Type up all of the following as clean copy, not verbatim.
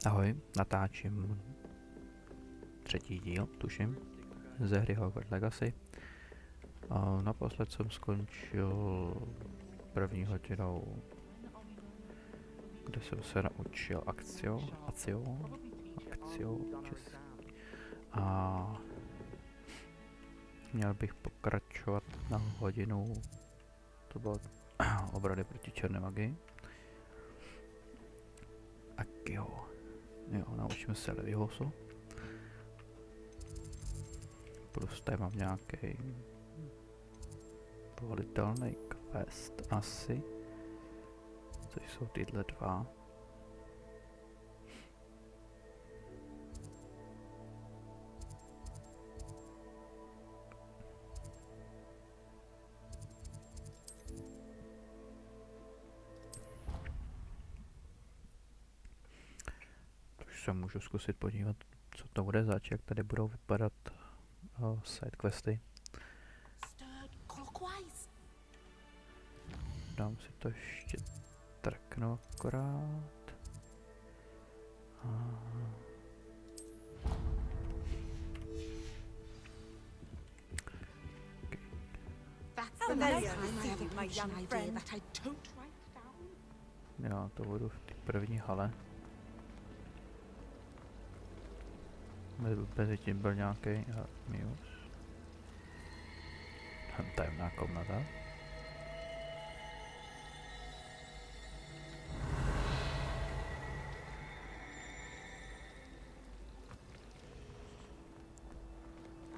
Ahoj, natáčím třetí díl, tuším, ze hry Hogwarts Legacy. A naposled jsem skončil první hodinou, kde jsem se naučil akcio česky. A měl bych pokračovat na hodinu, to bylo obrany proti černé magii. Tak jo, naučíme se Levioso. Plus tady mám nějaký volitelný quest asi, což jsou tyhle dva. Se můžu zkusit podívat, co to bude zač, jak tady budou vypadat sidequesty. Dám si to ještě trknu akorát. Jo, to budu v té první hale. Mezi tím byl nějaký minus. Tajemná komnata.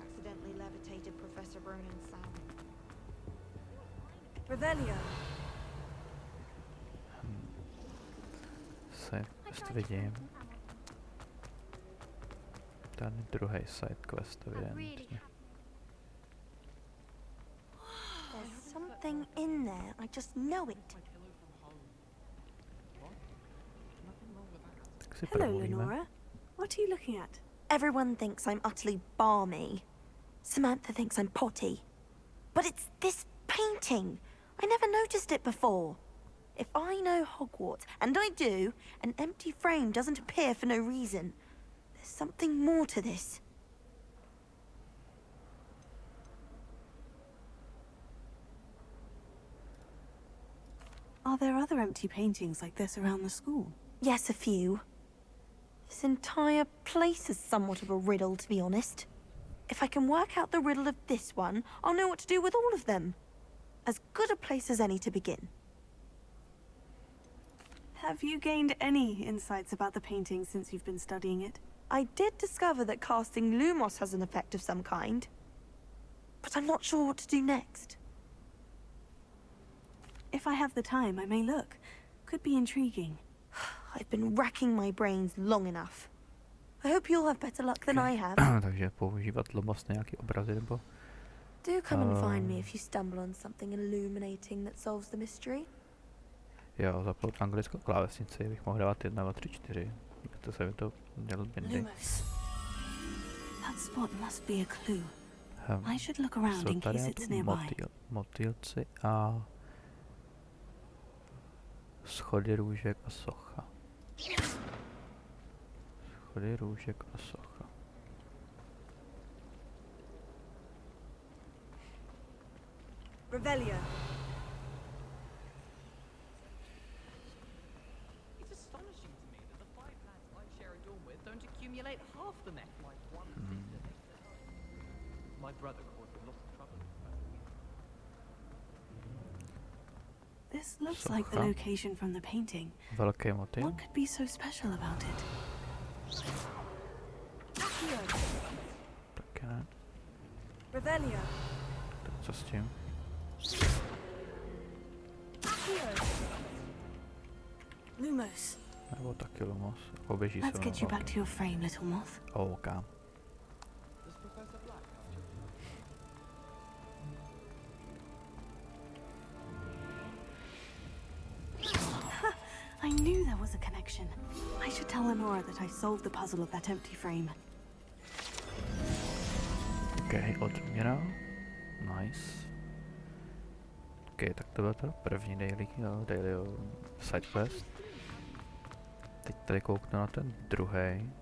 Accidentally levitated Professor Burnham's sound. Revelio. Sidequest vidím. Ten druhý sidequest evidentně. There's something in there. I just know it. Tak si Hello, promluvíme. Lenora. What are you looking at? Everyone thinks I'm utterly balmy. Samantha thinks I'm potty. But it's this painting. I never noticed it before. If I know Hogwarts, and I do, an empty frame doesn't appear for no reason. There's something more to this. Are there other empty paintings like this around the school? Yes, a few. This entire place is somewhat of a riddle, to be honest. If I can work out the riddle of this one, I'll know what to do with all of them. As good a place as any to begin. Have you gained any insights about the painting since you've been studying it? I did discover that casting Lumos has an effect of some kind. But I'm not sure what to do next. If I have the time, I may look. Could be intriguing. I've been racking my brains long enough. I hope you'll have better luck than I have. Takže používat lomos nějaký obrazy nebo? Do come and find me if you stumble on something illuminating that solves the mystery. Jo, zapnout anglickou klávesnici, bych mohl dávat 1, 2, 3, 4. To se mi to dělal bindy. Lumos. That spot must be a clue. I should look around in case it's nearby. Motýlci a schody růžek a socha. Schody růžek a socha. Revelio. It's astonishing to me that the 5 lads I share a dorm with don't accumulate half the meth like one sister makes at home. My brother caused them lots of trouble. This looks like the location from the painting. Velký motýl. What could be so special about it? Taky ne. Revelio. Tak co s tím? Lumos. Nebo taky lomos. Oběží se Let's get you back to your frame, little moth. OK. Does Professor Black have children? I knew there was a connection. I should tell Lenora that I solved the puzzle of that empty frame. OK, odměna. Nice. OK, tak to byl ten první daily sidequest. Teď tady kouknu na ten druhý.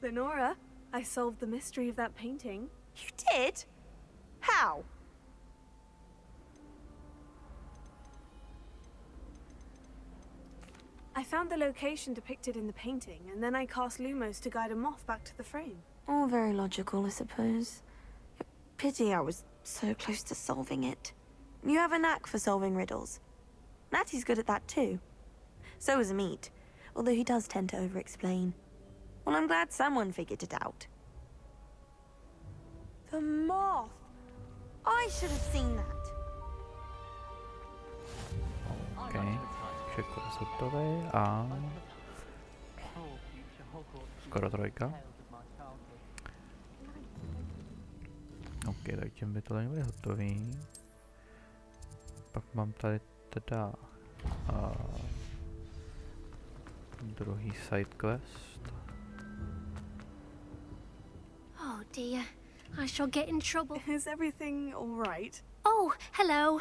Lenora, I solved the mystery of that painting. You did? How? I found the location depicted in the painting, and then I cast Lumos to guide a moth back to the frame. All very logical, I suppose. Pity I was so close to solving it. You have a knack for solving riddles. Natty's good at that too. So is Amit, although he does tend to over-explain. Well, I'm glad someone figured it out. The moth! I should have seen that. OK, všechno hotový a skoro trojka. OK, tak tím by to nebyly hotový. Pak mám tady teda druhý side quest. Oh dear, I shall get in trouble. Is everything all right? Oh, hello.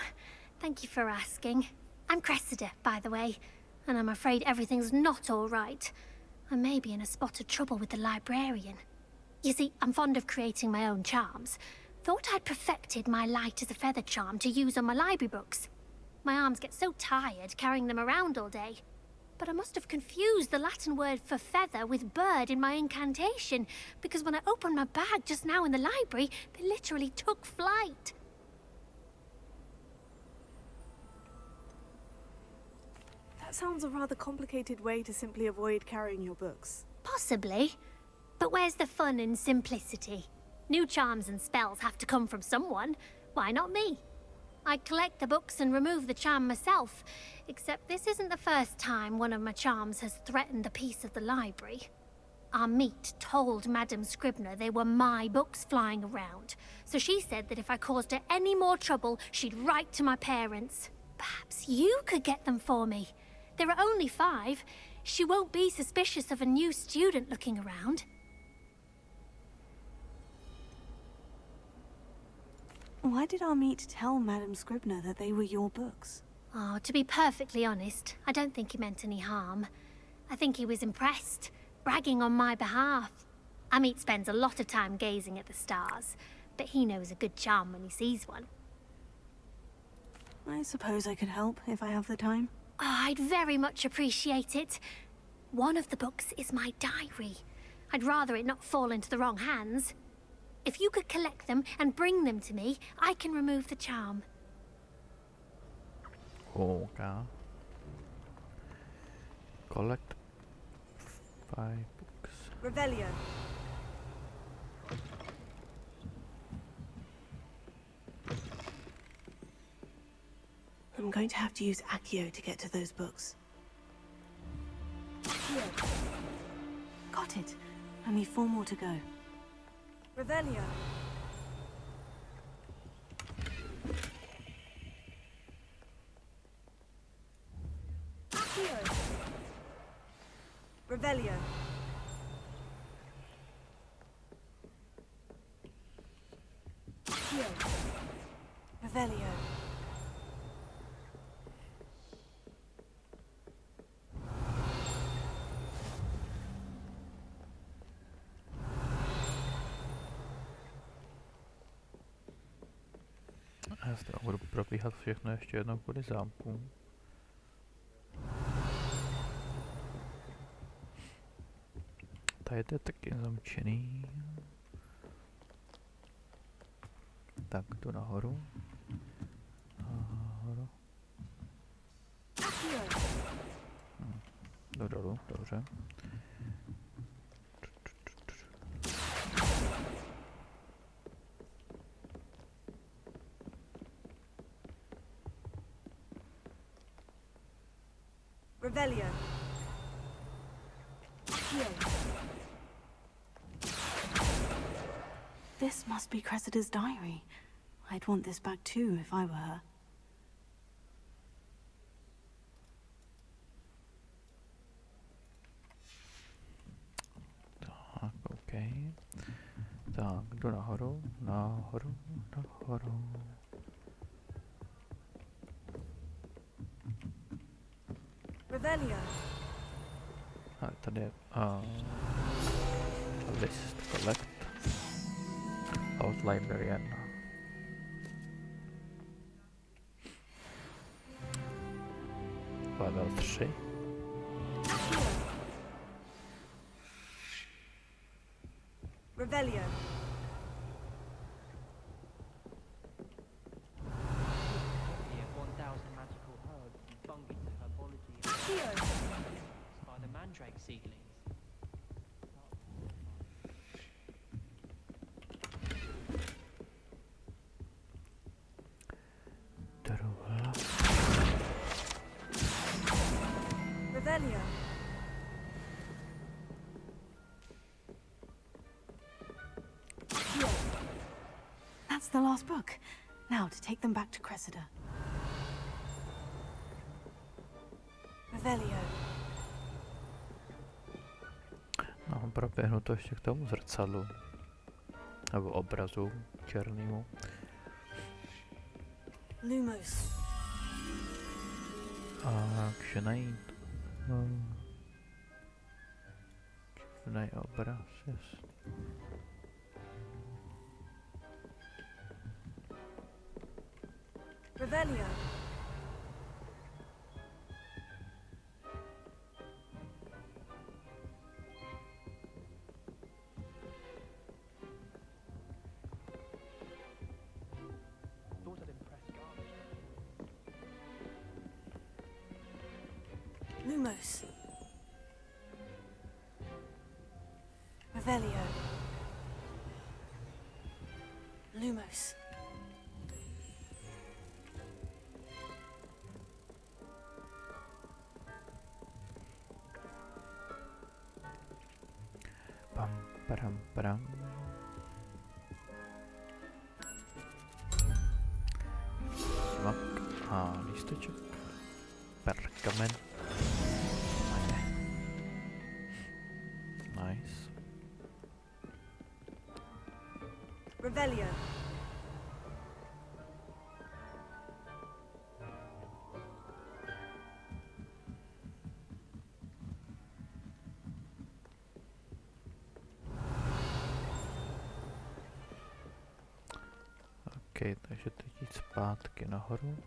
Thank you for asking. I'm Cressida, by the way, and I'm afraid everything's not all right. I may be in a spot of trouble with the librarian. You see, I'm fond of creating my own charms. Thought I'd perfected my light as a feather charm to use on my library books. My arms get so tired carrying them around all day. But I must have confused the Latin word for feather with bird in my incantation, because when I opened my bag just now in the library, they literally took flight. That sounds a rather complicated way to simply avoid carrying your books. Possibly. But where's the fun in simplicity? New charms and spells have to come from someone. Why not me? I collect the books and remove the charm myself, except this isn't the first time one of my charms has threatened the peace of the library. Our meet told Madame Scribner they were my books flying around, so she said that if I caused her any more trouble, she'd write to my parents. Perhaps you could get them for me. There are only 5. She won't be suspicious of a new student looking around. Why did our meet tell Madame Scribner that they were your books? Oh, to be perfectly honest, I don't think he meant any harm. I think he was impressed, bragging on my behalf. Amit spends a lot of time gazing at the stars, but he knows a good charm when he sees one. I suppose I could help if I have the time. Oh, I'd very much appreciate it. One of the books is my diary. I'd rather it not fall into the wrong hands. If you could collect them and bring them to me, I can remove the charm. OK. Collect 5 books. Revelio. I'm going to have to use Accio to get to those books. Accio. Got it. Only 4 more to go. Revelio. Accio. Revelio. Accio. Revelio. Já si to budu probíhat všechno ještě jednou kvůli zámku. Tady to je taky zamčený. Tak, jdu nahoru. Nahoru. Jdu dolů, dobře. Revelio. This must be Cressida's diary. I'd want this back too if I were her. Tak, OK. Tak, jdu nahoru, nahoru, nahoru. Revelio. A tady je list collect. Out librarian. Level 3. Revelio. Copy of 1,000 magical herbs and fungi to herbology Accio. by the mandrake seedlings. Druha. Revelio. Accio. That's the last book. Now to take them back to Cressida. Revelio. No, proběhnu to ještě k tomu zrcadlu. Nebo obrazu černému. Lumos. Takže najít. Černý obraz, yes. Revelio. Thought I'd impress Garlic. Lumos. Revelio. Lumos. Pam, param, param. Smak a lísteček. Perkamen. Nice. Revelio. OK, takže teď jít zpátky nahoru.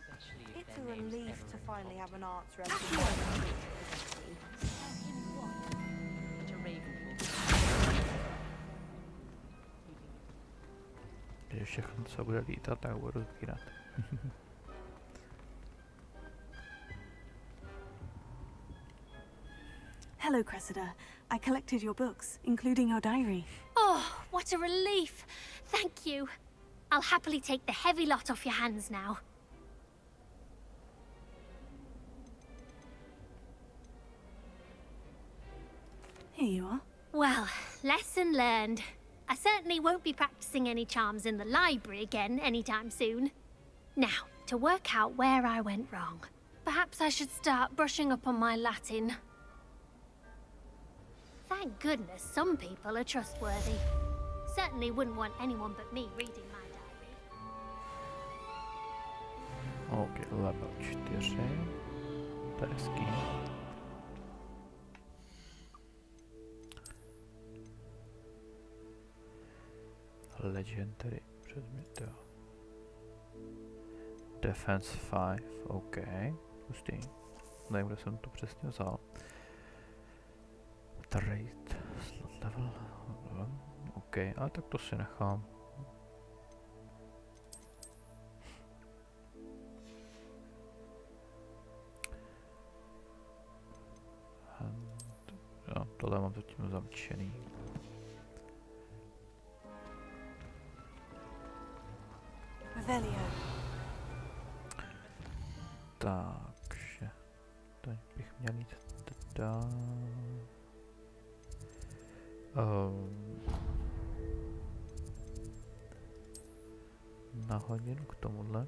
Especially if It's their a names relief never to involve finally have an arts It's recipe. a Ravenclaw. Když všechno, co bude lítat, tak budu sbírat. Hello, Cressida. I collected your books, including your diary. Oh, what a relief! Thank you. I'll happily take the heavy lot off your hands now. Here you are. Well, lesson learned. I certainly won't be practicing any charms in the library again anytime soon. Now, to work out where I went wrong. Perhaps I should start brushing up on my Latin. Thank goodness some people are trustworthy. Certainly wouldn't want anyone but me reading my diary. OK, level 4. To je hezký. Legendary předmět, jo. Defense 5, OK. Pustý. Nevím, kde jsem to přesně vzal. Trade, slot level, OK, ale tak to si nechám. Jo, tohle mám zatím zamčený. Revelio. Takže teď bych měl jít dál. na hodinu k tomuhle.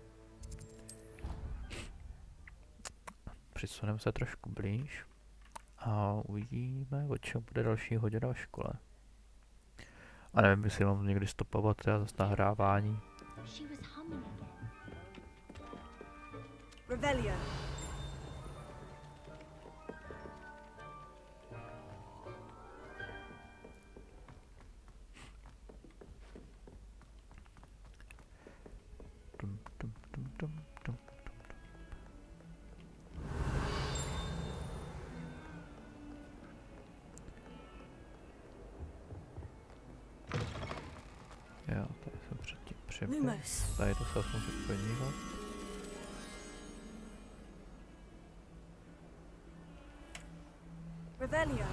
Přisuneme se trošku blíž a uvidíme, o čem bude další hodina v škole. A nevím, jestli mám někdy stopovat třeba zase nahrávání. Revelio. Dum, dum, dum, dum, dum. Jo, tady jsem předtím přiběhl. Tady to se můžu podívat. Revelio.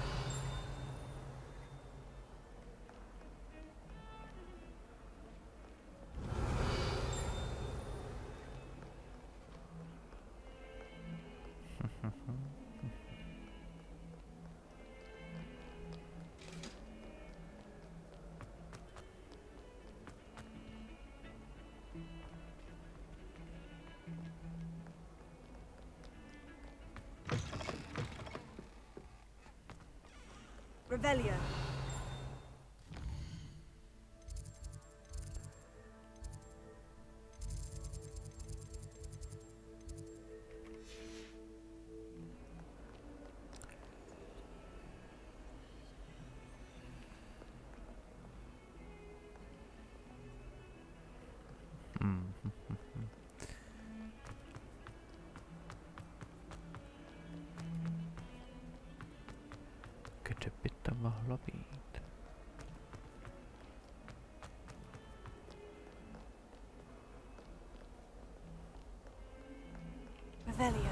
Revelio. Kde by to mohlo být? Revelio.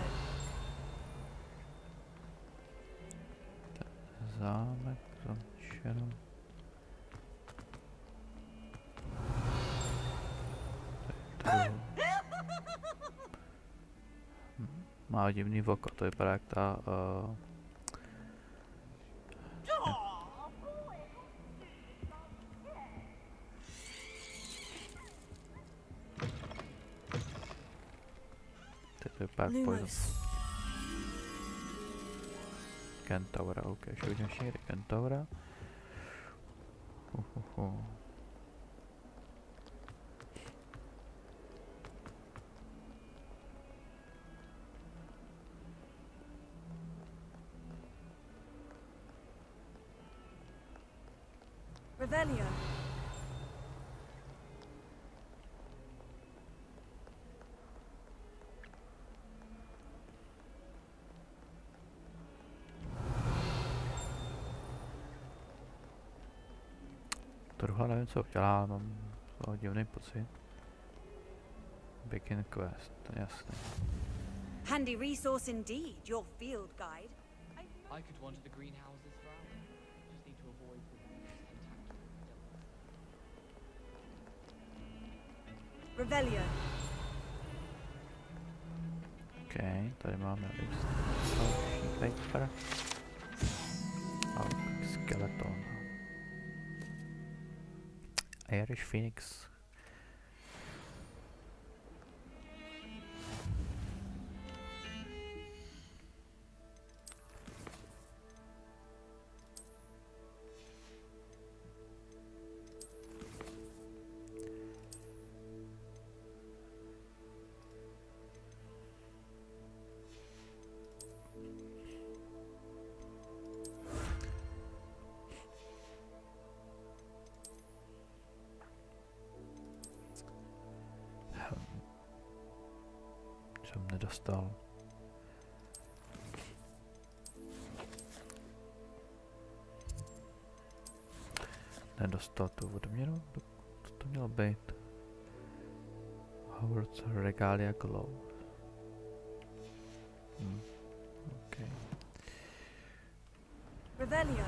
Zámek zamčeno. Má divný oko, to vypadá jak ta to vypadá jak poison. Kentaura, ok, ještě vidím ještě někde Kentaura. Revelio. Tohle nevím, co udělá, mám divný pocit. Begin quest, jasný. Handy resource indeed, your field guide. I could wander the greenhouses for hours. Just need to avoid the weeds and tactical. Revelio. Ok, tady máme list. Další paper. A skeleton. Irish Phoenix. Jsem nedostal. Nedostal tu odměnu? Co to mělo být? Hogwarts Regalia Glow. Ok. Revelio.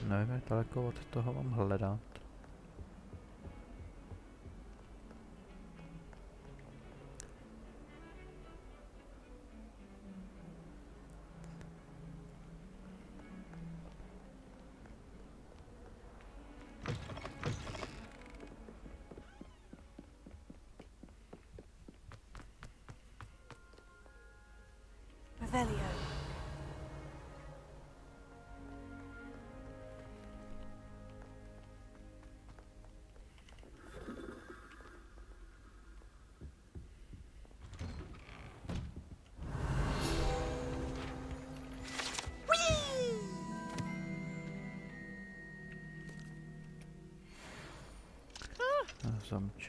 Nevím, jak daleko od toho mám hledat. Revelio.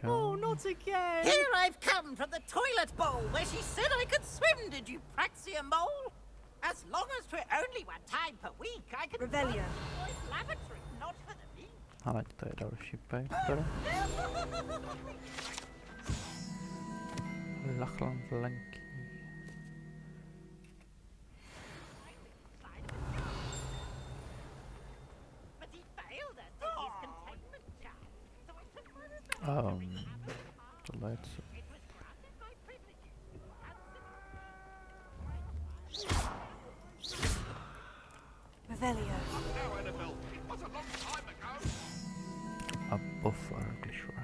Oh, not again! Here I've come from the toilet bowl where she said I could swim, did you praxia mole? As long as 'twere only one time per week, I could Revelio. run to the boys' lavatory, not for the meat. Ale to je další paper. Lachlan Lenky. But he failed us in his containment charm, so I took one of the Tohle je co? It was granted by privileges. Revelio. A buff English rye.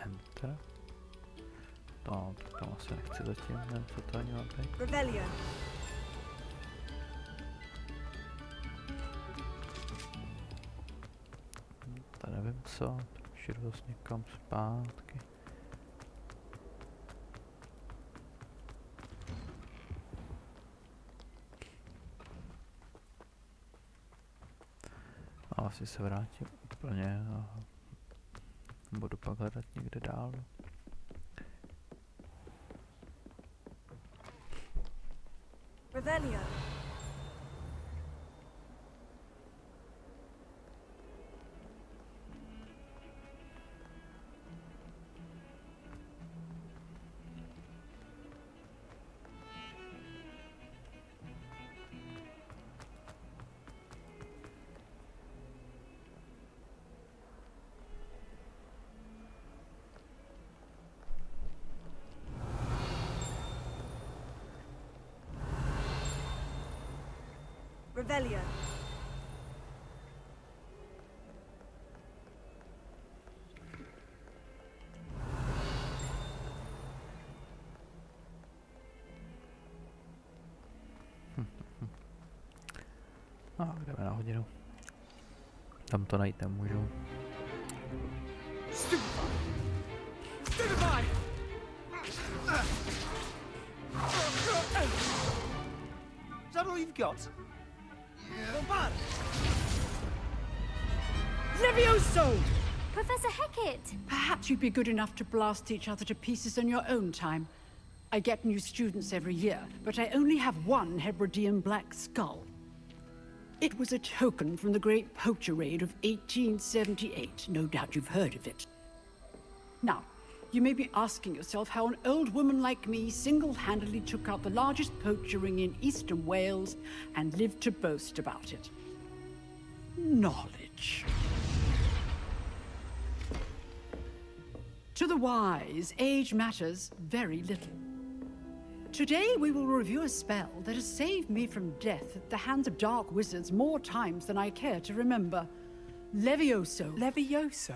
Enter. No, tam asi nechci zatím, nevím, co to ani má být. Revelio. To nevím co, už jdu zase někam zpátky. A asi se vrátím úplně a budu pak hledat někde dál. Revelio. Revelio. No, jdeme na hodinu. Tam to najít nemůžu. Stupefy! Is that all you've got? Levioso! Professor Hecat! Perhaps you'd be good enough to blast each other to pieces in your own time. I get new students every year, but I only have one Hebridean black skull. It was a token from the Great Poacher Raid of 1878. No doubt you've heard of it. Now, you may be asking yourself how an old woman like me single-handedly took out the largest poacher ring in eastern Wales and lived to boast about it. Knowledge. To the wise, age matters very little. Today we will review a spell that has saved me from death at the hands of dark wizards more times than I care to remember. Levioso. Levioso?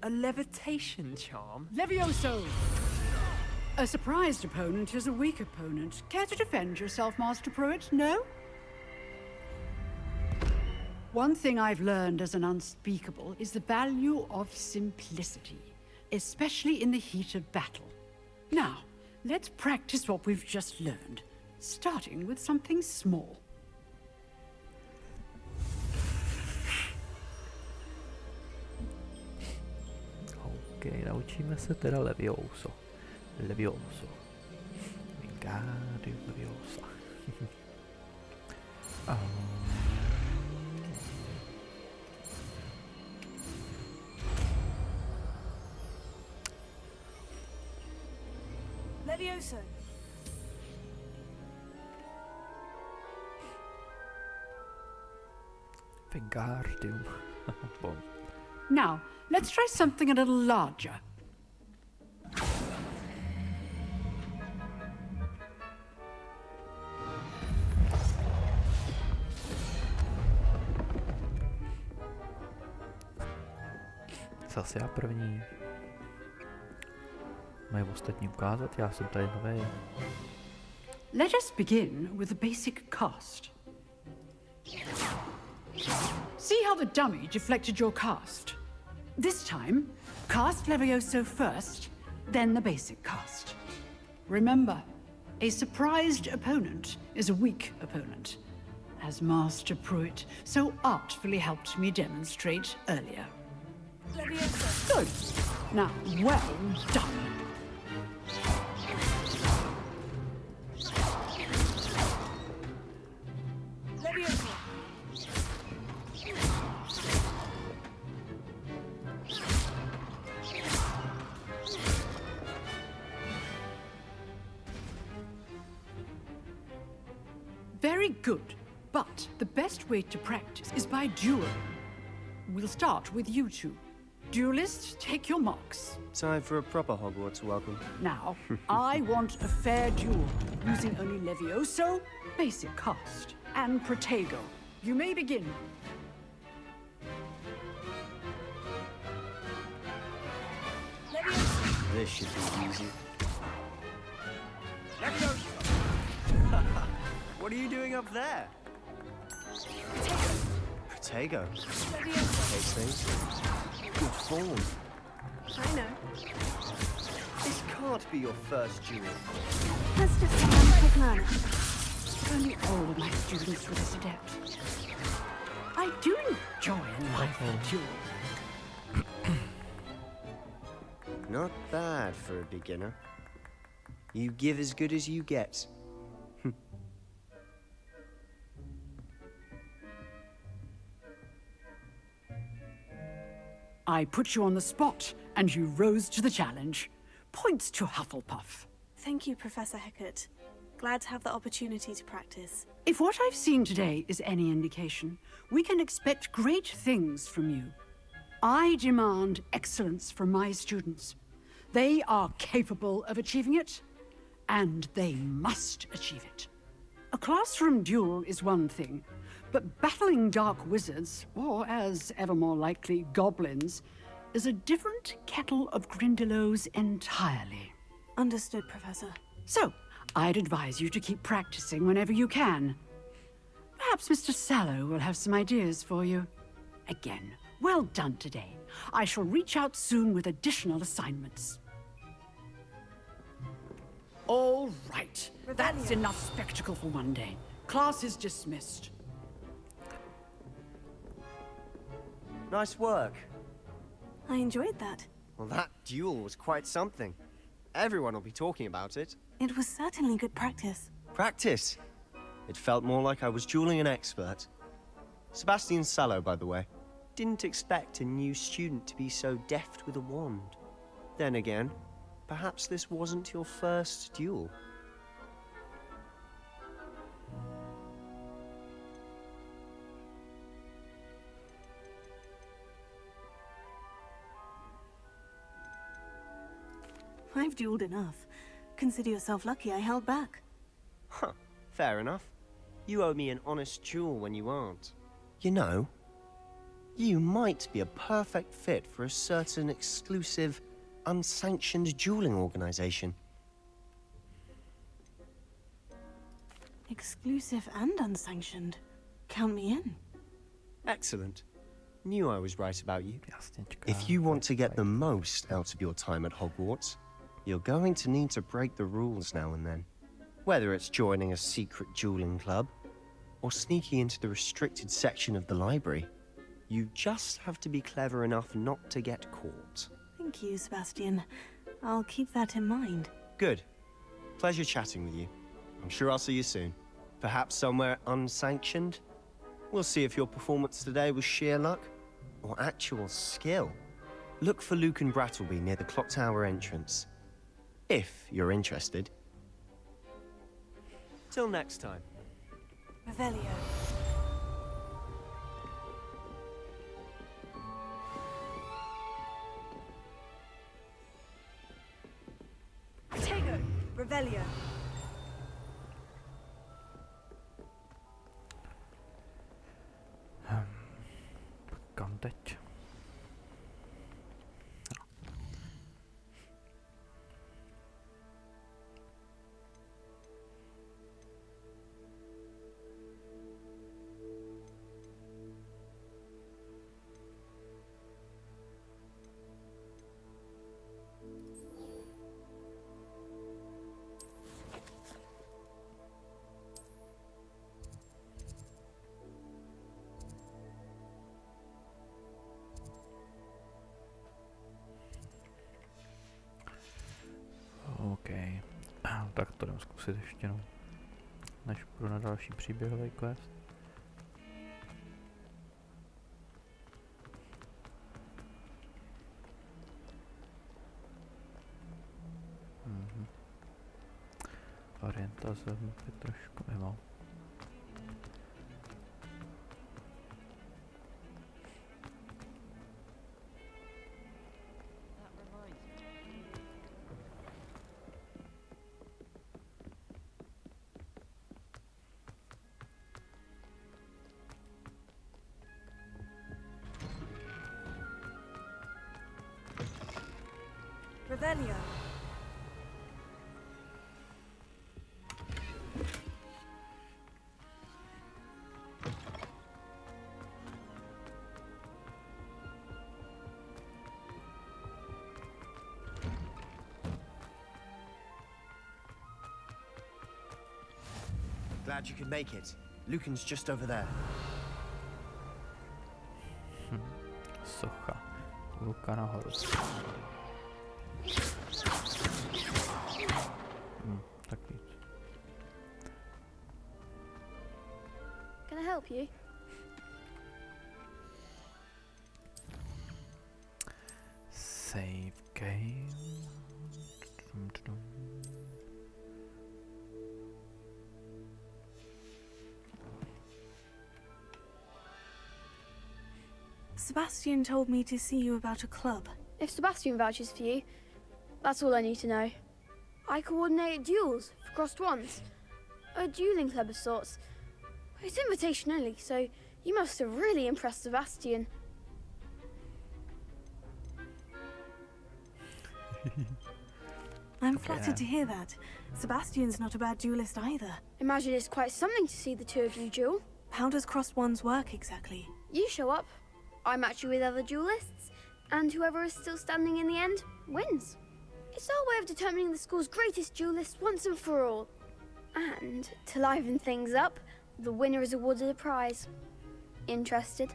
A levitation charm? Levioso! A surprised opponent is a weak opponent. Care to defend yourself, Master Pruitt? No? One thing I've learned as an unspeakable is the value of simplicity, especially in the heat of battle. Now, let's practice what we've just learned, starting with something small. Ok, naučíme se teda Levioso. Levioso. Wingardium Leviosa. Levioso. Wingardium. Bom. Now, let's try something a little larger. Zase já první. Mají ostatní ukázat, já jsem tady nový. Let us begin with the basic cast. See how the dummy deflected your cast? This time, cast Levioso first, then the basic cast. Remember, a surprised opponent is a weak opponent, as Master Pruitt so artfully helped me demonstrate earlier. Levioso. Good. Now, well done. Levioso. Very good. But the best way to practice is by dueling. We'll start with you two. Duelists, take your marks. Time for a proper Hogwarts welcome. Now, I want a fair duel, using only Levioso, basic cast, and Protego. You may begin. Levioso. This should be easy. What are you doing up there? Protego. Levioso. Takes things. Good form. I know. This can't be your first duel. That's just a quick learner. Only all of my students were this adept. I do enjoy a lively duel. Not bad for a beginner. You give as good as you get. I put you on the spot, and you rose to the challenge. Points to Hufflepuff. Thank you, Professor Hecat. Glad to have the opportunity to practice. If what I've seen today is any indication, we can expect great things from you. I demand excellence from my students. They are capable of achieving it, and they must achieve it. A classroom duel is one thing, but battling dark wizards, or as ever more likely, goblins, is a different kettle of Grindylows entirely. Understood, Professor. So, I'd advise you to keep practicing whenever you can. Perhaps Mr. Sallow will have some ideas for you. Again, well done today. I shall reach out soon with additional assignments. All right. That's enough spectacle for one day. Class is dismissed. Nice work. I enjoyed that. Well, that duel was quite something. Everyone will be talking about it. It was certainly good practice. Practice. It felt more like I was dueling an expert. Sebastian Sallow, by the way. Didn't expect a new student to be so deft with a wand. Then again, perhaps this wasn't your first duel. I've dueled enough. Consider yourself lucky I held back. Huh, fair enough. You owe me an honest duel when you aren't. You know, you might be a perfect fit for a certain exclusive, unsanctioned dueling organization. Exclusive and unsanctioned. Count me in. Excellent. Knew I was right about you. Jasněčka, If you want to get the most out of your time at Hogwarts, you're going to need to break the rules now and then. Whether it's joining a secret dueling club, or sneaking into the restricted section of the library, you just have to be clever enough not to get caught. Thank you, Sebastian. I'll keep that in mind. Good. Pleasure chatting with you. I'm sure I'll see you soon. Perhaps somewhere unsanctioned? We'll see if your performance today was sheer luck or actual skill. Look for Luke and Brattleby near the clock tower entrance. If you're interested. Till next time. Revelio. Tego. Revelio. Kam teď? můžeme zkusit ještě, no. Než půjdu na další příběhový quest. Orientace je trošku mimo. Revelio. Glad you could make it. Lucan's just over there. Socha. Luka nahoru. Tak víc. Can I help you? Save game. Sebastian told me to see you about a club. If Sebastian vouches for you, that's all I need to know. I coordinate duels for crossed ones. A dueling club of sorts. It's invitation only, so you must have really impressed Sebastian. I'm flattered to hear that. Sebastian's not a bad duelist either. Imagine it's quite something to see the two of you duel. How does crossed ones work exactly? You show up, I match you with other duelists, and whoever is still standing in the end wins. It's our way of determining the school's greatest duelist once and for all. And to liven things up, the winner is awarded a prize. Interested?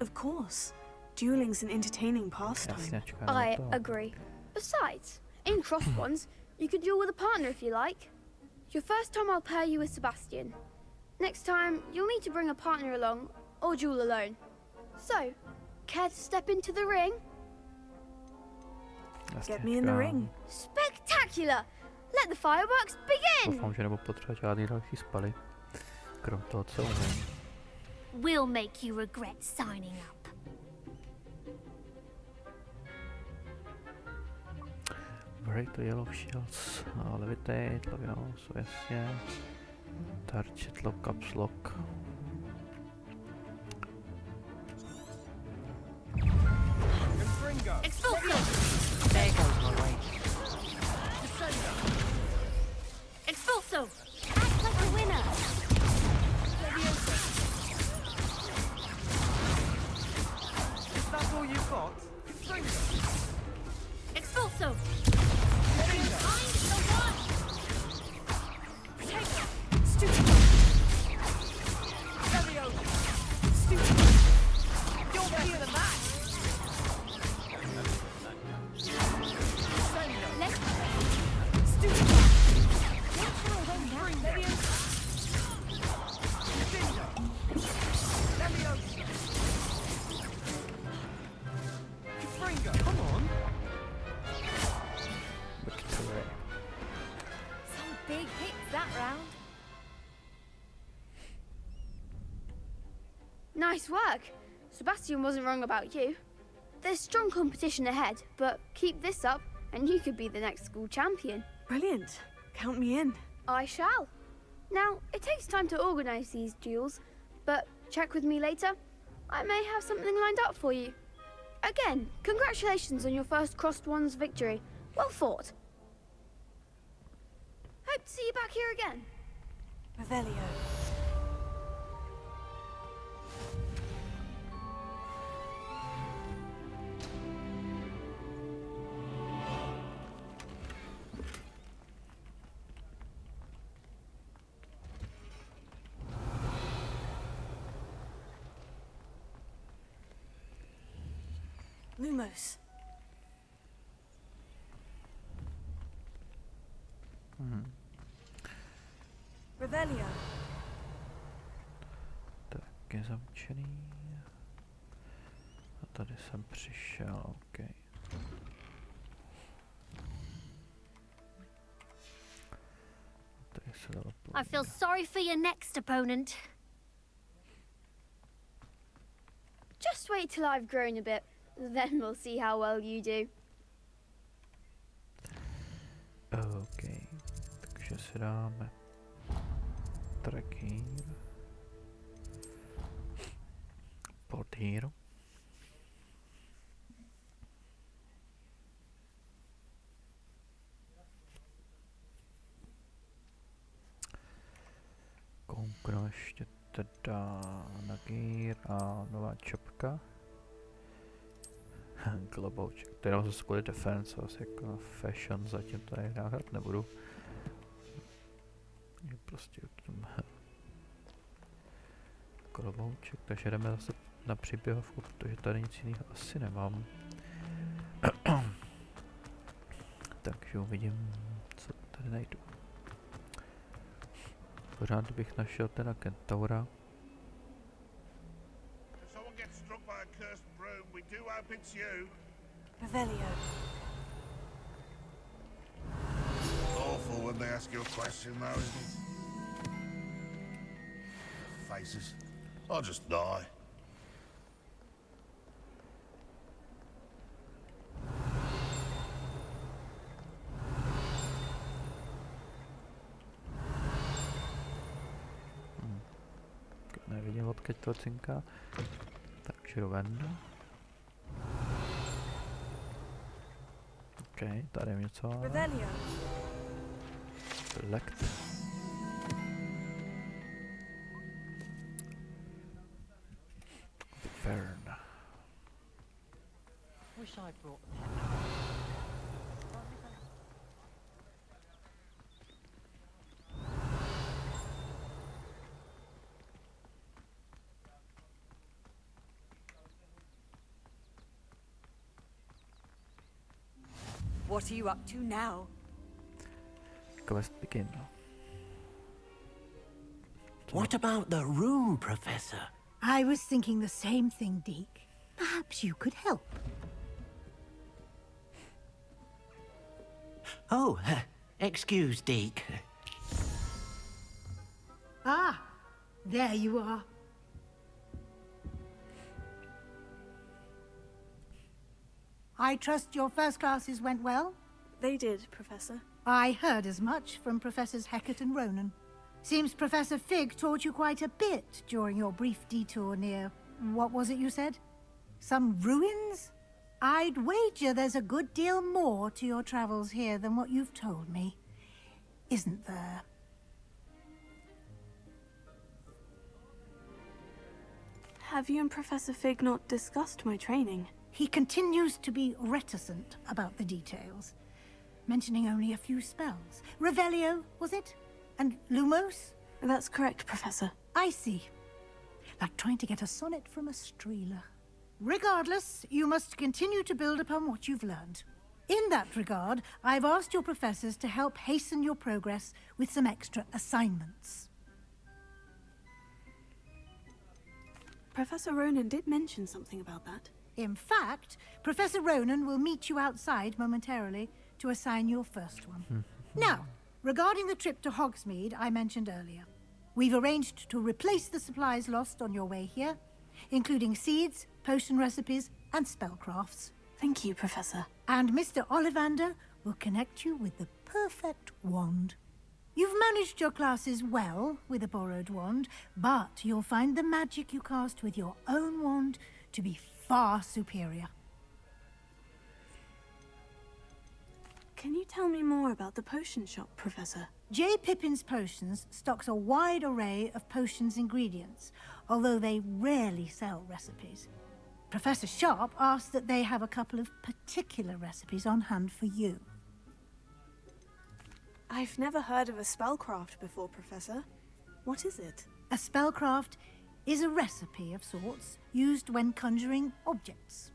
Of course. Dueling's an entertaining pastime. I agree. Besides, in crossed ones, you could duel with a partner if you like. Your first time I'll pair you with Sebastian. Next time, you'll need to bring a partner along, or duel alone. So, care to step into the ring? Get me in the ring. Spectacular! Let the fireworks begin! Doufám, že nebudu potřebovat žádný další spaly. Krom toho, co umím. We'll make you regret signing up. Break the yellow shields. Levitate, Levioso, jasně. Target lock, caps lock. Expulso! There goes my way. Expulso! Act like a winner! Is that all you've got? Expulso! Nice work. Sebastian wasn't wrong about you. There's strong competition ahead, but keep this up and you could be the next school champion. Brilliant. Count me in. I shall. Now, it takes time to organise these duels, but check with me later. I may have something lined up for you. Again, congratulations on your first Crossed Ones victory. Well fought. Hope to see you back here again. Revelio. Lumos. Revelio. Tak je zamčený. A tady jsem přišel, OK. Tady se dalo I feel sorry for your next opponent. Just wait till I've grown a bit, then we'll see how well you do. OK, takže si dáme trekír, potýr. Kouknu ještě teda na gír a nová čapka. Klobouček, to je jenom zase kvůli defense, asi jako fashion, zatím tady hrát nebudu. Je prostě tím klobouček, takže jdeme zase na příběhovku, protože tady nic jiného asi nemám. Takže uvidím, co tady najdu. Pořád bych našel teda kentaura. Revelio. Awful when they ask you a question, though, isn't it? Faces. I'll just die. Nevidím, odkud to cinká. Takže ven. OK, tady je něco. Revelio. Select. Fern. Wish I brought What are you up to now? Quest begin. What about the room, Professor? I was thinking the same thing, Deke. Perhaps you could help. Oh, excuse, Deke. Ah, there you are. I trust your first classes went well? They did, Professor. I heard as much from Professors Hecat and Ronan. Seems Professor Fig taught you quite a bit during your brief detour near... what was it you said? Some ruins? I'd wager there's a good deal more to your travels here than what you've told me. Isn't there? Have you and Professor Fig not discussed my training? He continues to be reticent about the details, mentioning only a few spells. Revelio, was it? And Lumos? That's correct, Professor. I see. Like trying to get a sonnet from a streeler. Regardless, you must continue to build upon what you've learned. In that regard, I've asked your professors to help hasten your progress with some extra assignments. Professor Ronan did mention something about that. In fact, Professor Ronan will meet you outside momentarily to assign your first one. Now, regarding the trip to Hogsmeade I mentioned earlier, we've arranged to replace the supplies lost on your way here, including seeds, potion recipes, and spellcrafts. Thank you, Professor. And Mr. Ollivander will connect you with the perfect wand. You've managed your classes well with a borrowed wand, but you'll find the magic you cast with your own wand to be far superior. Can you tell me more about the potion shop, Professor? J. Pippin's Potions stocks a wide array of potions ingredients, although they rarely sell recipes. Professor Sharp asked that they have a couple of particular recipes on hand for you. I've never heard of a spellcraft before, Professor. What is it? A spellcraft is a recipe of sorts used when conjuring objects.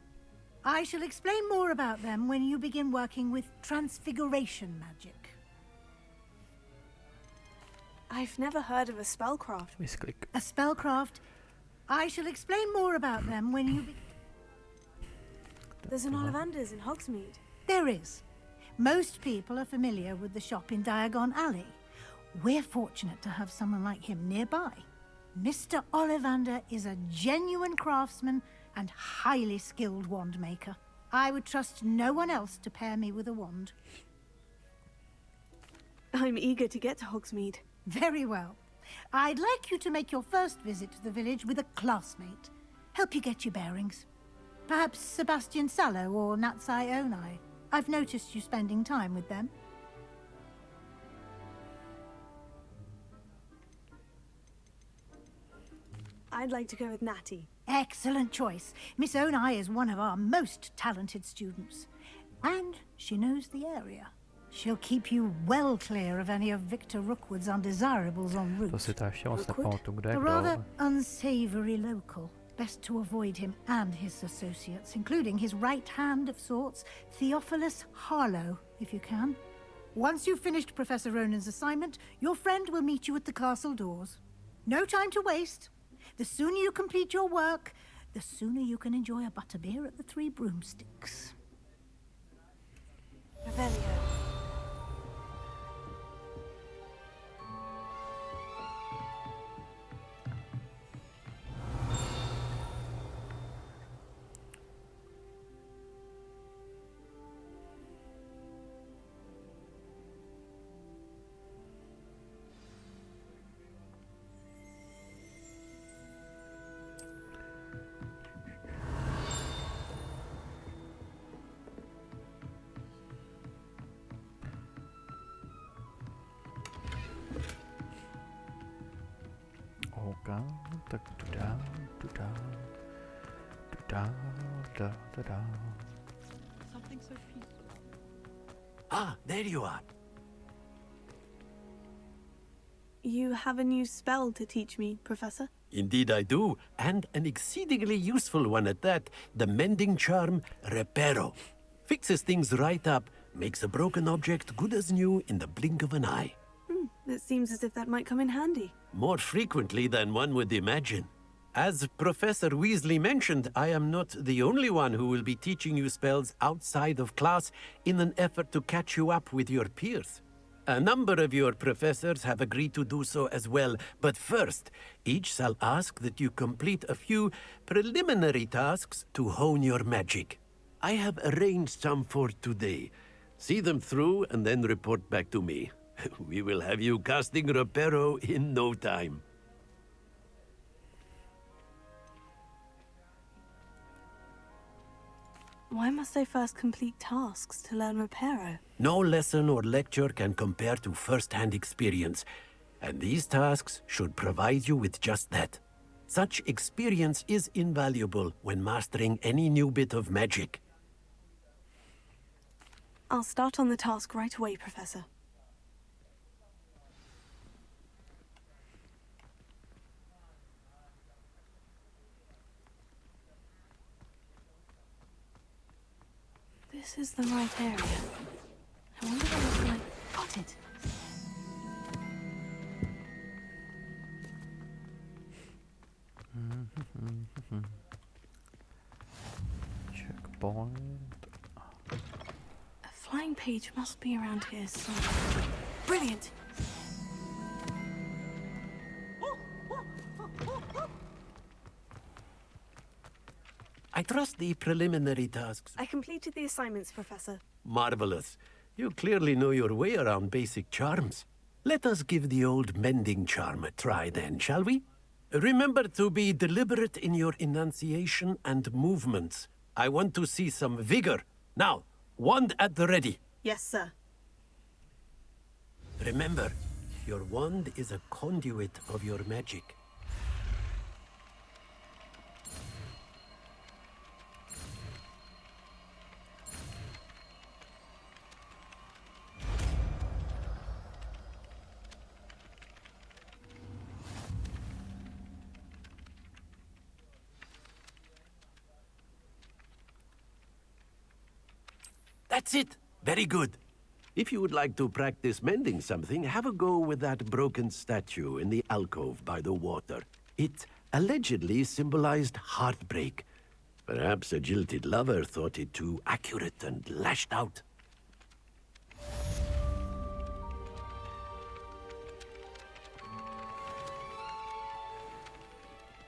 I shall explain more about them when you begin working with transfiguration magic. I've never heard of a spellcraft. Misclick. A spellcraft. I shall explain more about them when you There's an Ollivander's in Hogsmeade. There is. Most people are familiar with the shop in Diagon Alley. We're fortunate to have someone like him nearby. Mr. Ollivander is a genuine craftsman and highly skilled wand maker. I would trust no one else to pair me with a wand. I'm eager to get to Hogsmeade. Very well. I'd like you to make your first visit to the village with a classmate. Help you get your bearings. Perhaps Sebastian Sallow or Natsai Onai. I've noticed you spending time with them. I'd like to go with Natty. Excellent choice. Miss Onai is one of our most talented students. And she knows the area. She'll keep you well clear of any of Victor Rookwood's undesirables en route. To si to ještě moc nepamatuju, kdo je A kdo. rather unsavory local. Best to avoid him and his associates, including his right hand of sorts, Theophilus Harlow, if you can. Once you've finished Professor Ronan's assignment, your friend will meet you at the castle doors. No time to waste. The sooner you complete your work, the sooner you can enjoy a butterbeer at the Three Broomsticks. Revelio. Tak tu dál, da. Something so peaceful. Ah, there you are. You have a new spell to teach me, Professor? Indeed I do, and an exceedingly useful one at that. The mending charm, Reparo. Fixes things right up, makes a broken object good as new in the blink of an eye. It seems as if that might come in handy. More frequently than one would imagine. As Professor Weasley mentioned, I am not the only one who will be teaching you spells outside of class in an effort to catch you up with your peers. A number of your professors have agreed to do so as well, but first, each shall ask that you complete a few preliminary tasks to hone your magic. I have arranged some for today. See them through and then report back to me. We will have you casting Reparo in no time. Why must I first complete tasks to learn Reparo? No lesson or lecture can compare to first-hand experience, and these tasks should provide you with just that. Such experience is invaluable when mastering any new bit of magic. I'll start on the task right away, Professor. This is the right area. I wonder what it's like. Got it. Checkpoint. A flying page must be around here somewhere. Brilliant! I trust the preliminary tasks. I completed the assignments, Professor. Marvelous. You clearly know your way around basic charms. Let us give the old mending charm a try then, shall we? Remember to be deliberate in your enunciation and movements. I want to see some vigor. Now, wand at the ready. Yes, sir. Remember, your wand is a conduit of your magic. That's it. Very good. If you would like to practice mending something, have a go with that broken statue in the alcove by the water. It allegedly symbolized heartbreak. Perhaps a jilted lover thought it too accurate and lashed out.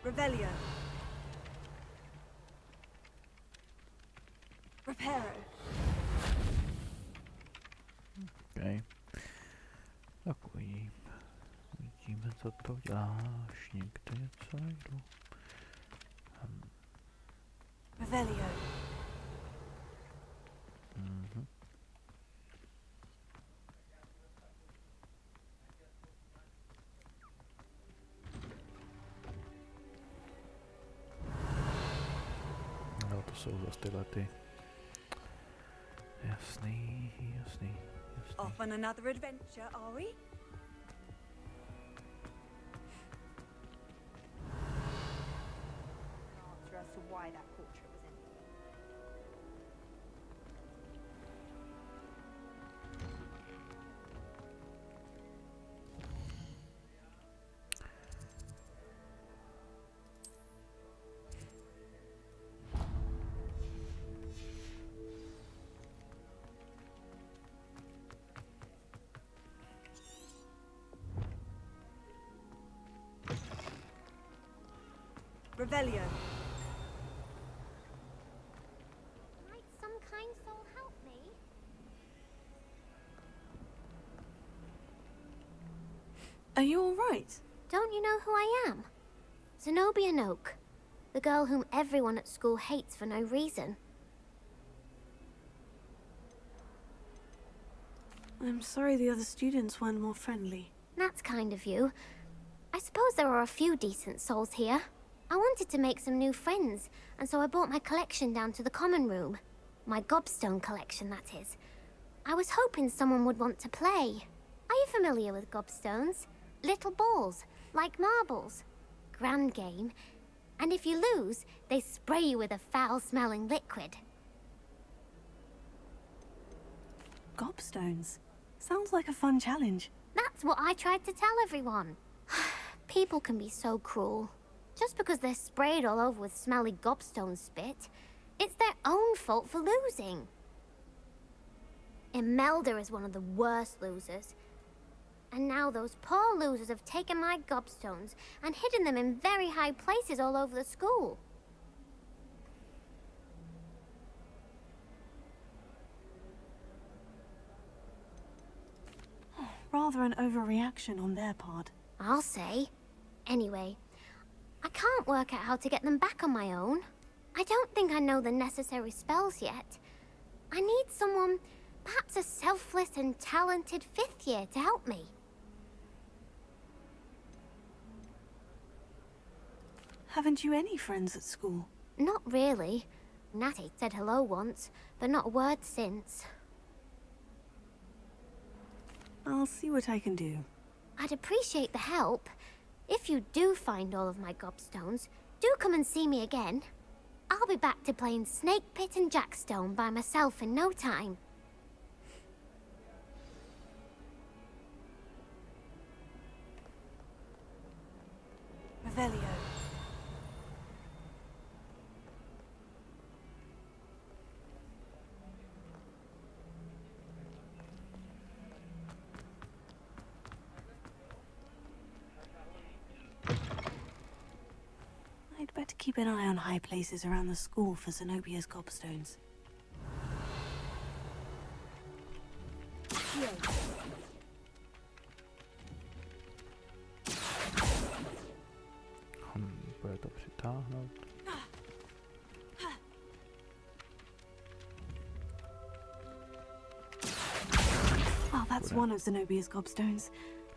Revelio. Reparo. Okay. Tak uvidíme, co to děláš. Někde něco najdu. Revelio. No, to jsou zase tyhle ty. Jasný. Off on another adventure, are we? Answer as to why that portrait was in. Revelio. Might some kind soul help me? Are you all right? Don't you know who I am? Zenobia Noak, the girl whom everyone at school hates for no reason. I'm sorry the other students weren't more friendly. That's kind of you. I suppose there are a few decent souls here. I wanted to make some new friends, and so I brought my collection down to the common room. My gobstone collection, that is. I was hoping someone would want to play. Are you familiar with gobstones? Little balls, like marbles. Grand game. And if you lose, they spray you with a foul-smelling liquid. Gobstones. Sounds like a fun challenge. That's what I tried to tell everyone. People can be so cruel. Just because they're sprayed all over with smelly gobstone spit, it's their own fault for losing. Imelda is one of the worst losers. And now those poor losers have taken my gobstones and hidden them in very high places all over the school. Rather an overreaction on their part. I'll say. Anyway, I can't work out how to get them back on my own. I don't think I know the necessary spells yet. I need someone, perhaps a selfless and talented fifth year to help me. Haven't you any friends at school? Not really. Natty said hello once, but not a word since. I'll see what I can do. I'd appreciate the help. If you do find all of my gobstones, do come and see me again. I'll be back to playing Snake Pit and Jackstone by myself in no time. Revelio. I'd better keep an eye on high places around the school for Zenobia's gobstones. Bude to přitáhnout. Oh, that's one of Zenobia's gobstones.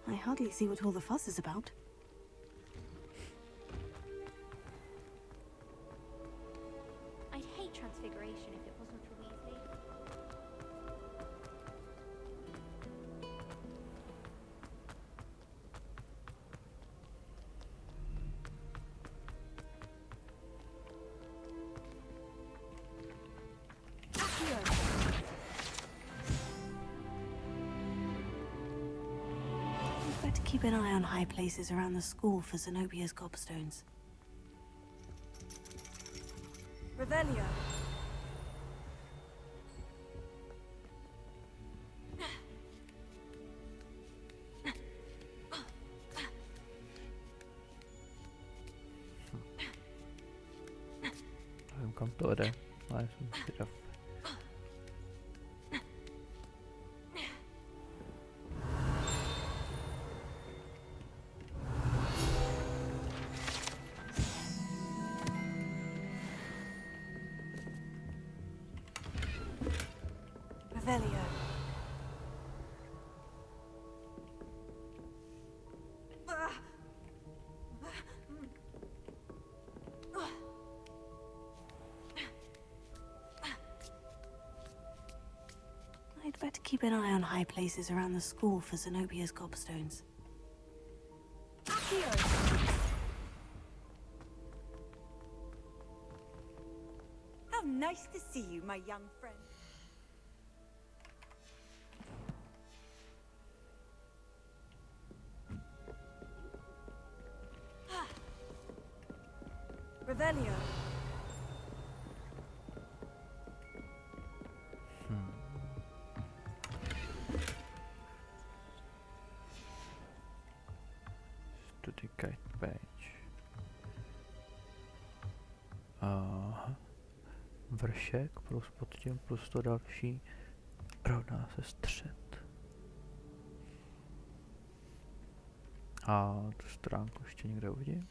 I hardly see what all the fuss is about. I'd hate transfiguration if it wasn't for Weasley. better keep an eye on high places around the school for Zenobia's gobstones. Revelio. Nevím, kam to jde, ale jsem zvědav. Revelio. I'd better keep an eye on high places around the school for Zenobia's gobstones. How nice to see you, my young friend. Revelio. Study guide page. Aha. Vršek plus pod tím plus to další rovná se střed. A tu stránku ještě někde uvidím.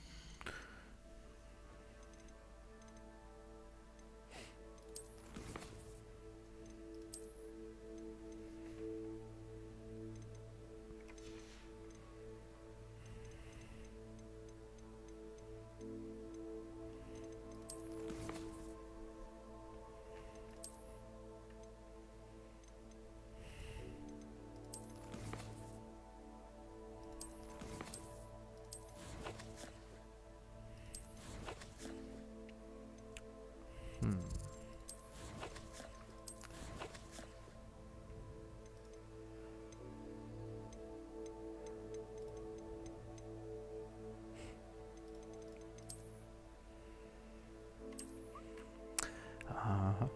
Aha.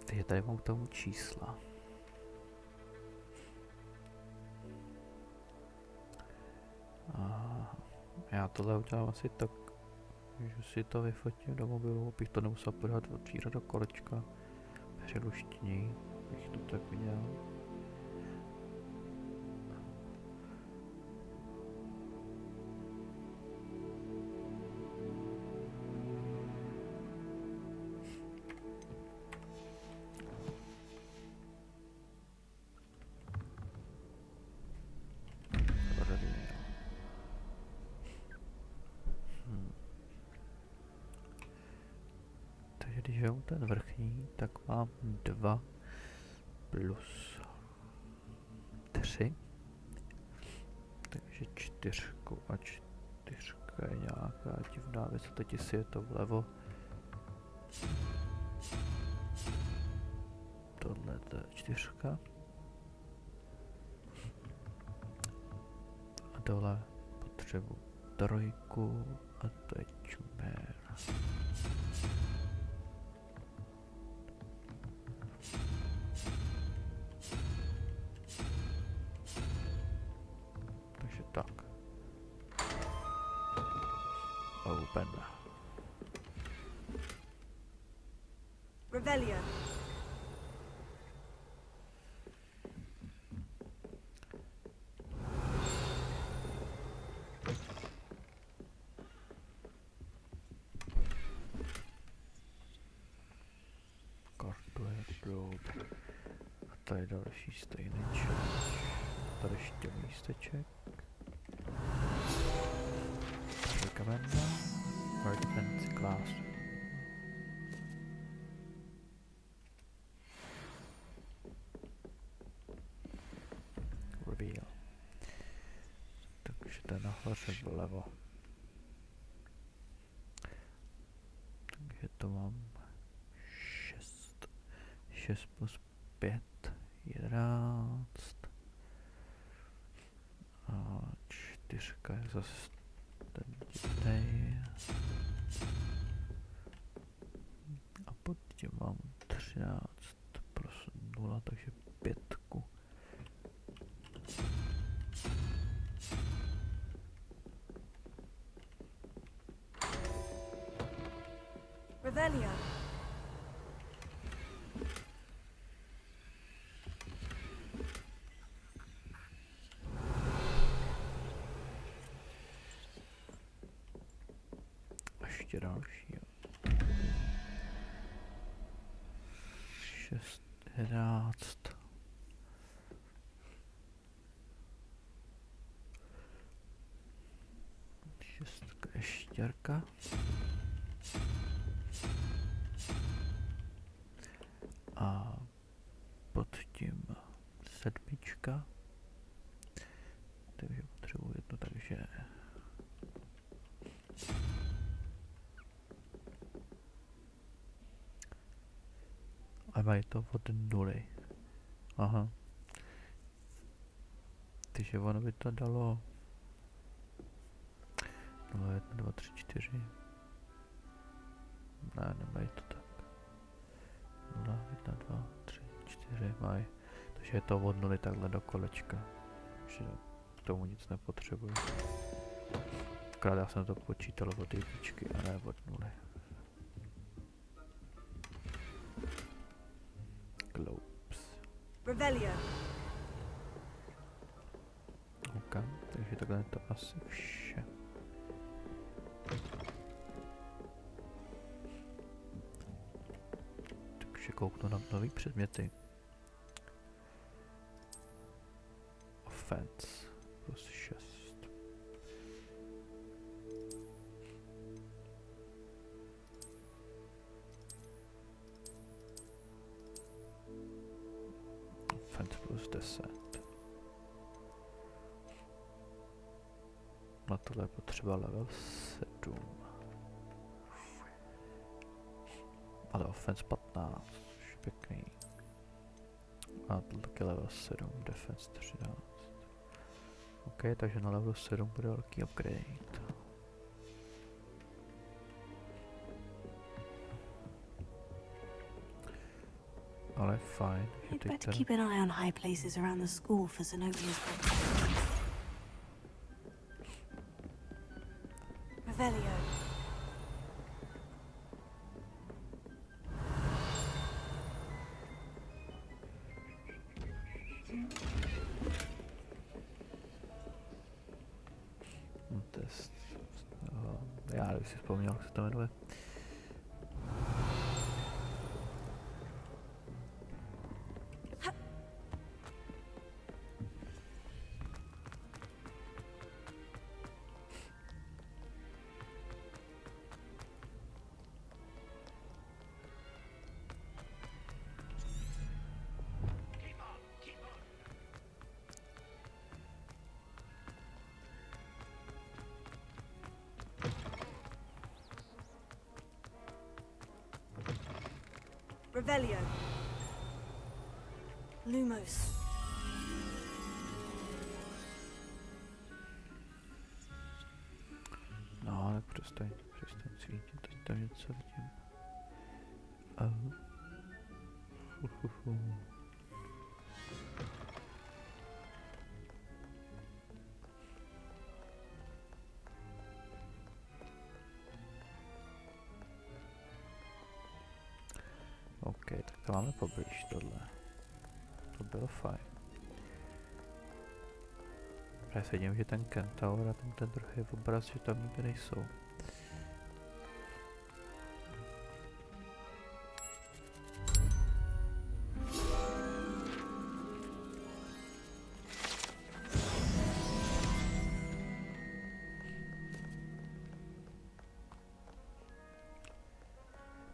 Teď tady mám k tomu čísla. Aha. Já tohle udělám asi tak, že si to vyfotím do mobilu, abych to nemusel podat otvírat do kolečka. Přeluštění, bych to tak viděl. Takže když vemu ten vrchní, tak mám 2 plus 3. Takže 4 a 4 je nějaká divná věc. A teď si je to vlevo. Tohle je 4. A dole potřebuji 3 a to je čmér. Takže tak. Open. Revelio. Kartu je dobrý. A tady další stejný challenge. Tady ještě místeček. Recommend. Emergency class. Reveal. Takže to je nahoře vlevo. Takže to mám 6. 6 plus 5. 11. A 4 je zase ten divnej. A pod tím mám 13 plus 0, takže 5. Revelio. Ještě další. 6, 11. Šestka je štěrka. A pod tím 7. Takže potřebuji jedno, takže a mají to od 0. Aha. Takže ono by to dalo 0, 1, 2, 3, 4. Ne, nemají to tak. 0, 1, 2, 3, 4 mají. Takže je to od 0 takhle do kolečka. Takže k tomu nic nepotřebuji. Akorát já jsem to počítal od 1 a ne od 0. Globes. Revelio. OK, takže takhle je to asi vše. Takže kouknu na nový předměty. Offense plus 6. Offense plus 10. Na tohle je potřeba level 7. Ale offense 15, už pěkný. A to taky level 7, defense 13. OK, takže na levelu 7 bude velký upgrade. Ale fajn, že teď Better keep an eye on high places around the school for Zenobia's book. Revelio. Test. Já bych si vzpomněl, jak se to jmenuje. Revelio. Lumos. No, tak přestaň svítit, teď tam něco vidím. OK, tak to máme poblíž tohle. To bylo fajn. Já se vidím, že ten Kentaur a ten druhý obraz, že tam nikde nejsou.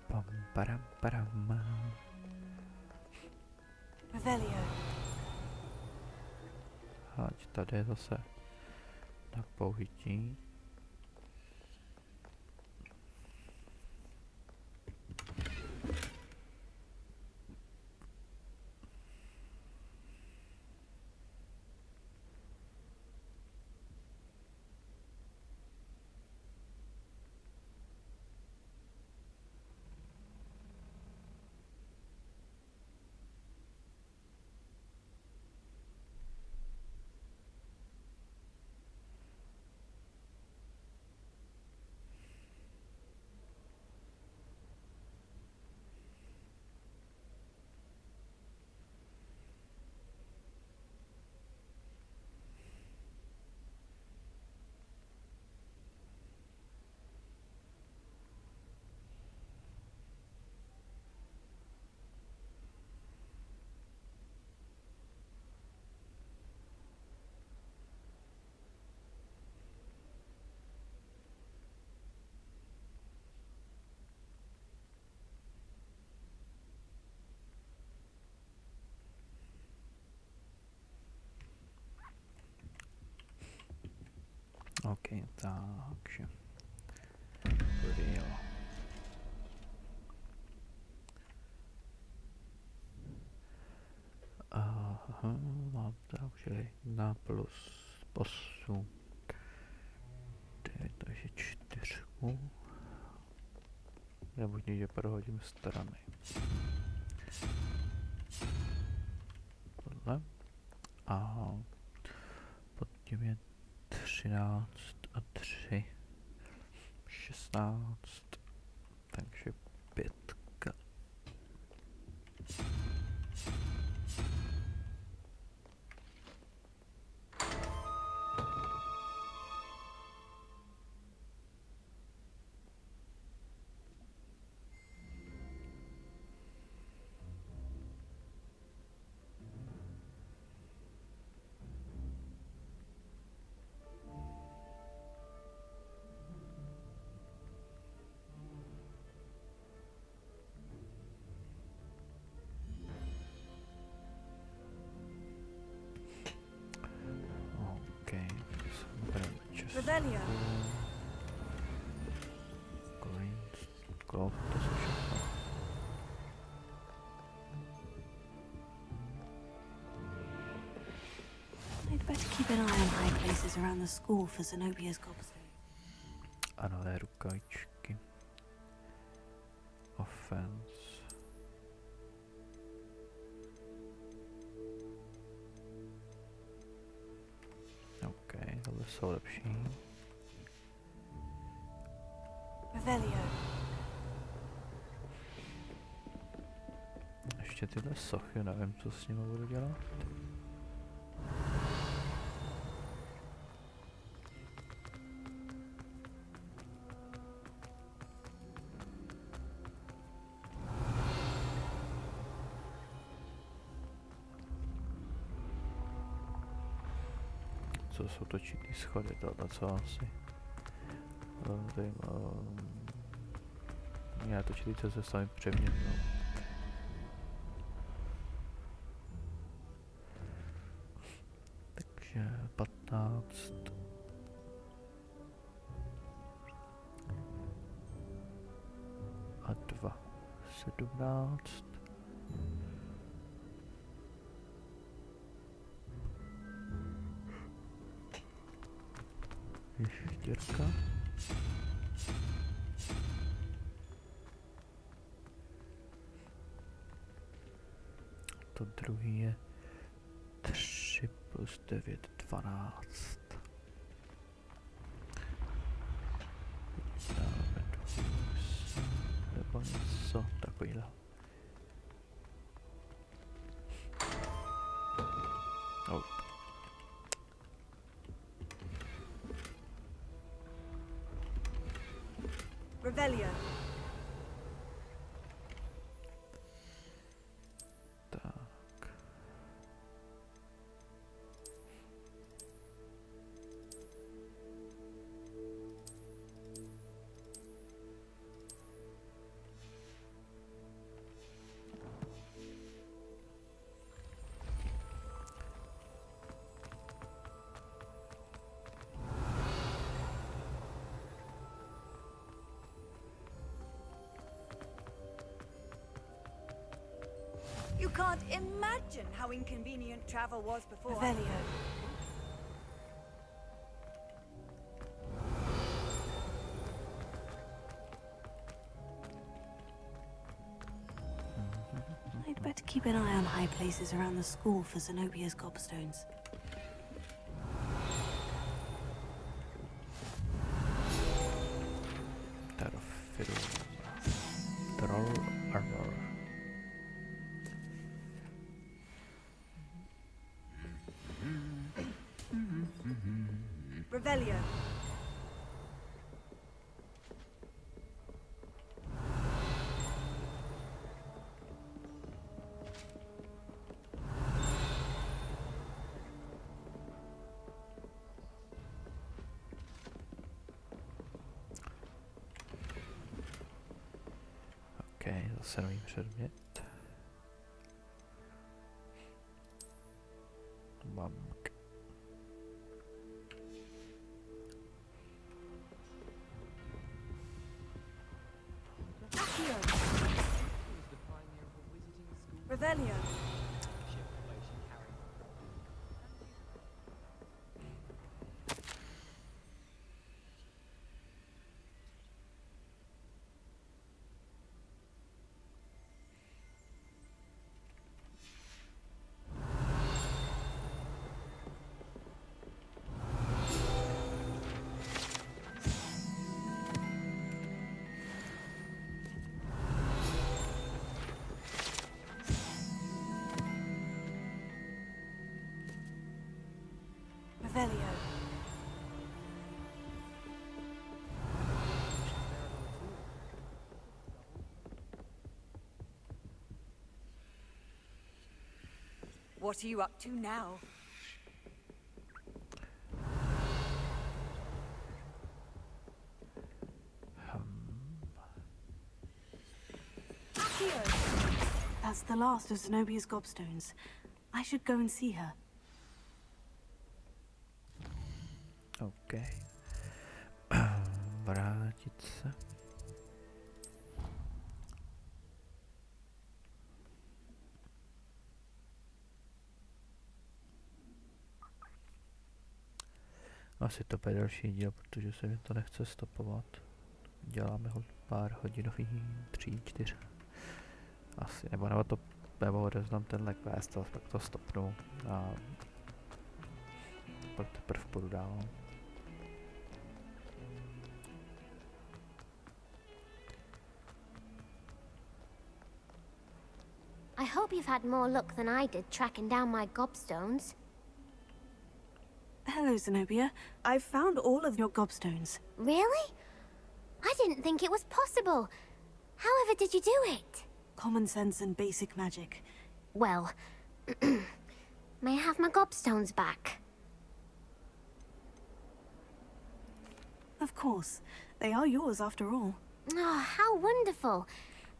Pam, param. Revelio. Ať tady je zase na použití. OK, takže Rio. Aha, mám takže 1 plus 8, 9, takže 4. Je možný, že prohodím strany. Tohle. A pod tím je 13 a 3. 16. Takže 5. Revelio. Glove, to jsou všechno. I'd better keep an eye on high places around the school for Zenobia's gobstones. A nové rukavičky. Offense. OK, tohle jsou lepší. Revelio. Ještě tyhle sochy, nevím, co s nimi budu dělat. Co jsou točitý schody, tohle co asi. Já točitý, co se sami přeměnil. Takže 15. A 2. 17. Štěrka. To druhý je 3 plus 9, 12. Dáme důse, nebo něco takovýhle. Oh. Revelio. Tak. You can't imagine how inconvenient travel was before. Revelio. I'd better keep an eye on high places around the school for Zenobia's gobstones. Troll armor. Revelio. OK, zase nový předmět. Mám. Revelio. Revelio. What are you up to now? That's the last of Zenobia's gobstones. I should go and see her. OK. Vrátit se. Asi to bude další díl, protože se mi to nechce stopovat. Děláme ho pár hodinový, 3, 4. Asi, nebo odeznám tenhle quest, ale pak to stopnu a pak teprve půjdu dál. I hope you've had more luck than I did tracking down my gobstones. Hello, Zenobia. I've found all of your gobstones. Really? I didn't think it was possible. However did you do it? Common sense and basic magic. Well, may I have my gobstones back? Of course. They are yours after all. Oh, how wonderful.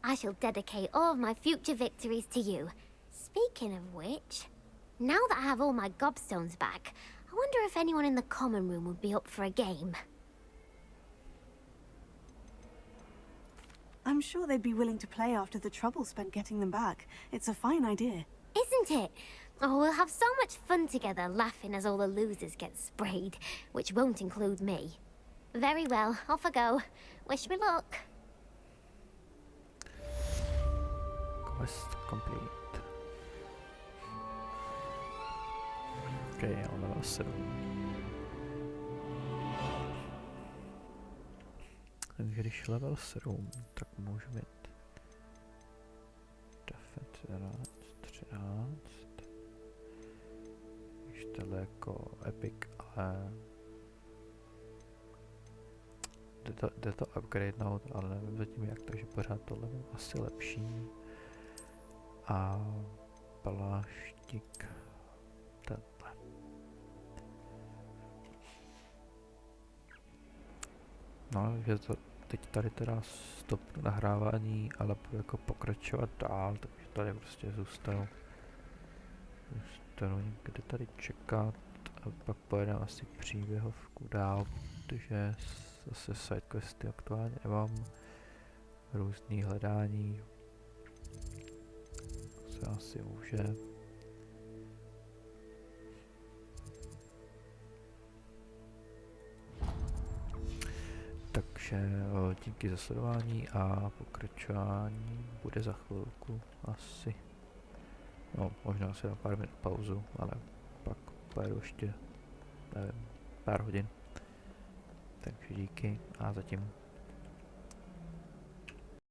I shall dedicate all of my future victories to you. Speaking of which, now that I have all my gobstones back, I wonder if anyone in the common room would be up for a game. I'm sure they'd be willing to play after the trouble spent getting them back. It's a fine idea. Isn't it? Oh, we'll have so much fun together, laughing as all the losers get sprayed, which won't include me. Very well, off I go. Wish me luck. Quest complete. Okay, on level 7. Když level 7, tak můžu mít defense 13. Když tohle jako epic, ale jde to upgradenout, ale nevím zatím jak, takže pořád tohle mám asi lepší. A pláštík tenhle. No, že to teď tady teda stopnu nahrávání, ale budu jako pokračovat dál, takže tady prostě zůstanu někde tady čekat a pak pojedeme asi příběhovku dál, protože zase sidequesty aktuálně nemám, různý hledání, se asi může. Takže díky za sledování a pokračování bude za chvilku asi. No, možná si dám pár minut pauzu, ale pak pojedu ještě, nevím, pár hodin. Takže díky a zatím.